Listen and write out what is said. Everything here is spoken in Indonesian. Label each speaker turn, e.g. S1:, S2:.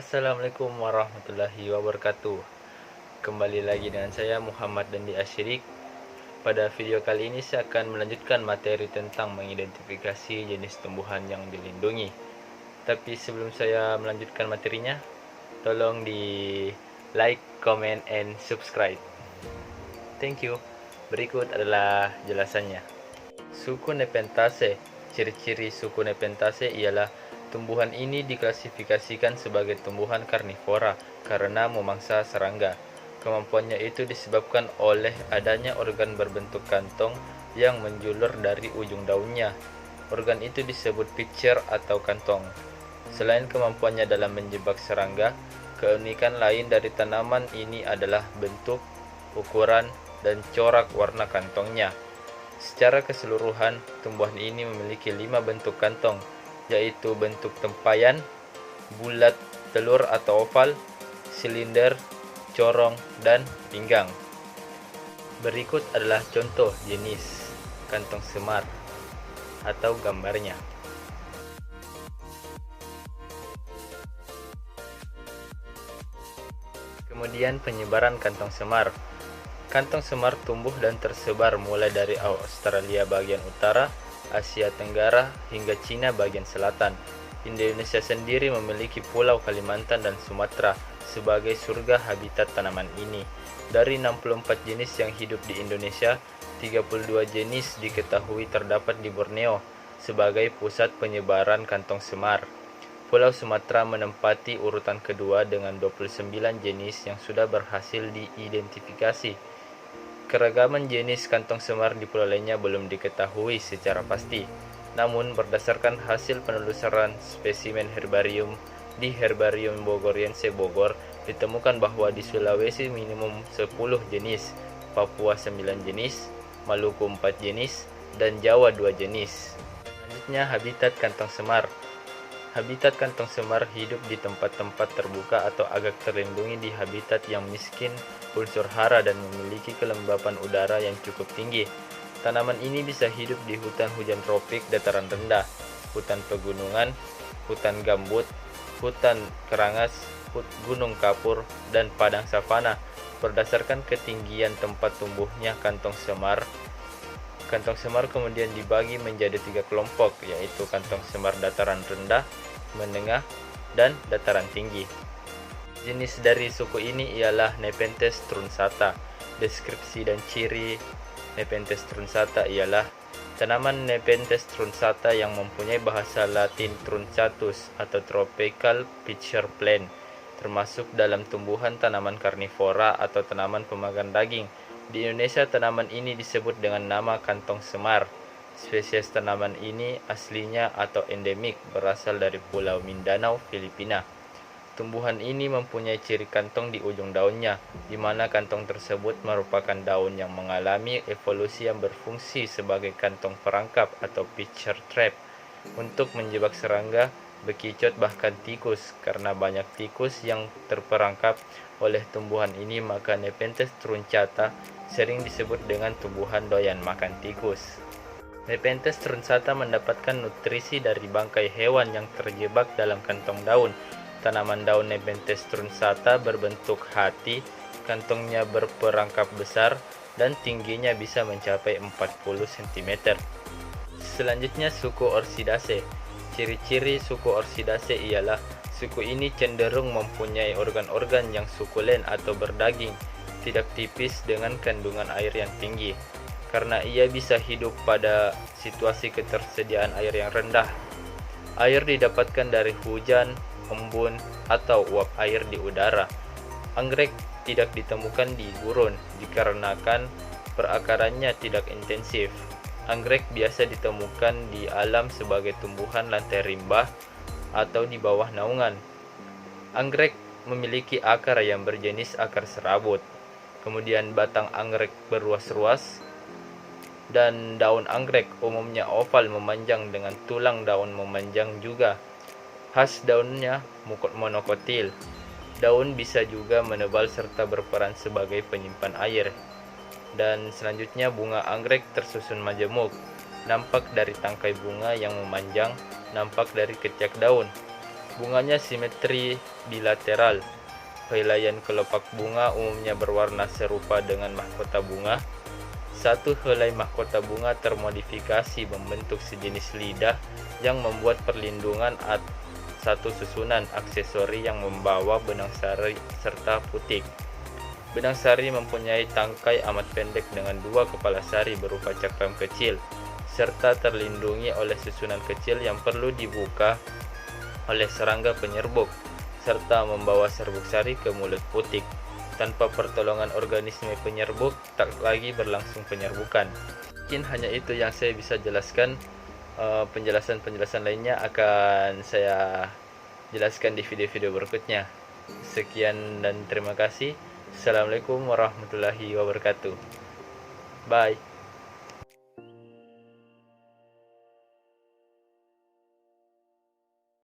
S1: Assalamualaikum warahmatullahi wabarakatuh. Kembali lagi dengan saya Muhammad Dandi Asyirik. Pada video kali ini saya akan melanjutkan materi tentang mengidentifikasi jenis tumbuhan yang dilindungi. Tapi sebelum saya melanjutkan materinya, tolong di like, comment, and subscribe. Thank you. Berikut adalah jelasannya. Suku Nepenthaceae. Ciri-ciri suku Nepenthaceae ialah tumbuhan ini diklasifikasikan sebagai tumbuhan karnivora karena memangsa serangga. Kemampuannya itu disebabkan oleh adanya organ berbentuk kantong yang menjulur dari ujung daunnya. Organ itu disebut pitcher atau kantong. Selain kemampuannya dalam menjebak serangga, keunikan lain dari tanaman ini adalah bentuk, ukuran, dan corak warna kantongnya. Secara keseluruhan, tumbuhan ini memiliki 5 bentuk kantong, yaitu bentuk tempayan, bulat, telur atau oval, silinder, corong, dan pinggang. Berikut adalah contoh jenis kantong semar atau gambarnya. Kemudian penyebaran kantong semar. Kantong semar tumbuh dan tersebar mulai dari Australia bagian utara, Asia Tenggara, hingga Cina bagian selatan. Indonesia sendiri memiliki Pulau Kalimantan dan Sumatera sebagai surga habitat tanaman ini. Dari 64 jenis yang hidup di Indonesia, 32 jenis diketahui terdapat di Borneo sebagai pusat penyebaran kantong semar. Pulau Sumatera menempati urutan kedua dengan 29 jenis yang sudah berhasil diidentifikasi. Keragaman jenis kantong semar di pulau lainnya belum diketahui secara pasti. Namun berdasarkan hasil penelusuran spesimen herbarium di Herbarium Bogoriense Bogor, ditemukan bahwa di Sulawesi minimum 10 jenis, Papua 9 jenis, Maluku 4 jenis, dan Jawa 2 jenis. Selanjutnya habitat kantong semar. Habitat kantong semar hidup di tempat-tempat terbuka atau agak terlindungi di habitat yang miskin unsur hara dan memiliki kelembapan udara yang cukup tinggi. Tanaman ini bisa hidup di hutan hujan tropik dataran rendah, hutan pegunungan, hutan gambut, hutan kerangas, gunung kapur, dan padang savana. Berdasarkan ketinggian tempat tumbuhnya kantong semar kemudian dibagi menjadi 3 kelompok, yaitu kantong semar dataran rendah, menengah, dan dataran tinggi. Jenis dari suku ini ialah Nepenthes truncata. Deskripsi dan ciri Nepenthes truncata ialah tanaman Nepenthes truncata yang mempunyai bahasa Latin truncatus atau tropical pitcher plant, termasuk dalam tumbuhan tanaman karnivora atau tanaman pemakan daging. Di Indonesia, tanaman ini disebut dengan nama kantong semar. Spesies tanaman ini aslinya atau endemik berasal dari Pulau Mindanao, Filipina. Tumbuhan ini mempunyai ciri kantong di ujung daunnya, di mana kantong tersebut merupakan daun yang mengalami evolusi yang berfungsi sebagai kantong perangkap atau pitcher trap untuk menjebak serangga, bekicot, bahkan tikus. Karena banyak tikus yang terperangkap oleh tumbuhan ini, maka Nepenthes truncata sering disebut dengan tumbuhan doyan makan tikus. Nepenthes truncata mendapatkan nutrisi dari bangkai hewan yang terjebak dalam kantong daun. Tanaman daun Nepenthes truncata berbentuk hati, kantongnya berperangkap besar, dan tingginya bisa mencapai 40 cm. Selanjutnya suku Orchidaceae. Ciri-ciri suku Orchidaceae ialah suku ini cenderung mempunyai organ-organ yang sukulen atau berdaging, tidak tipis dengan kandungan air yang tinggi, karena ia bisa hidup pada situasi ketersediaan air yang rendah. Air didapatkan dari hujan, embun, atau uap air di udara. Anggrek tidak ditemukan di gurun dikarenakan perakarannya tidak intensif. Anggrek biasa ditemukan di alam sebagai tumbuhan lantai rimba atau di bawah naungan. Anggrek memiliki akar yang berjenis akar serabut. Kemudian batang anggrek beruas-ruas, dan daun anggrek umumnya oval memanjang dengan tulang daun memanjang juga. Khas daunnya monokotil. Daun bisa juga menebal serta berperan sebagai penyimpan air. Dan selanjutnya bunga anggrek tersusun majemuk. Nampak dari tangkai bunga yang memanjang, nampak dari ketiak daun. Bunganya simetri bilateral. Helaian kelopak bunga umumnya berwarna serupa dengan mahkota bunga. Satu helai mahkota bunga termodifikasi membentuk sejenis lidah yang membuat perlindungan satu susunan aksesori yang membawa benang sari serta putik. Benang sari mempunyai tangkai amat pendek dengan dua kepala sari berupa cakram kecil, serta terlindungi oleh susunan kecil yang perlu dibuka oleh serangga penyerbuk, serta membawa serbuk sari ke mulut putik. Tanpa pertolongan organisme penyerbuk, tak lagi berlangsung penyerbukan. Mungkin hanya itu yang saya bisa jelaskan. Penjelasan-penjelasan lainnya akan saya jelaskan di video-video berikutnya. Sekian dan terima kasih. Assalamualaikum warahmatullahi wabarakatuh. Bye.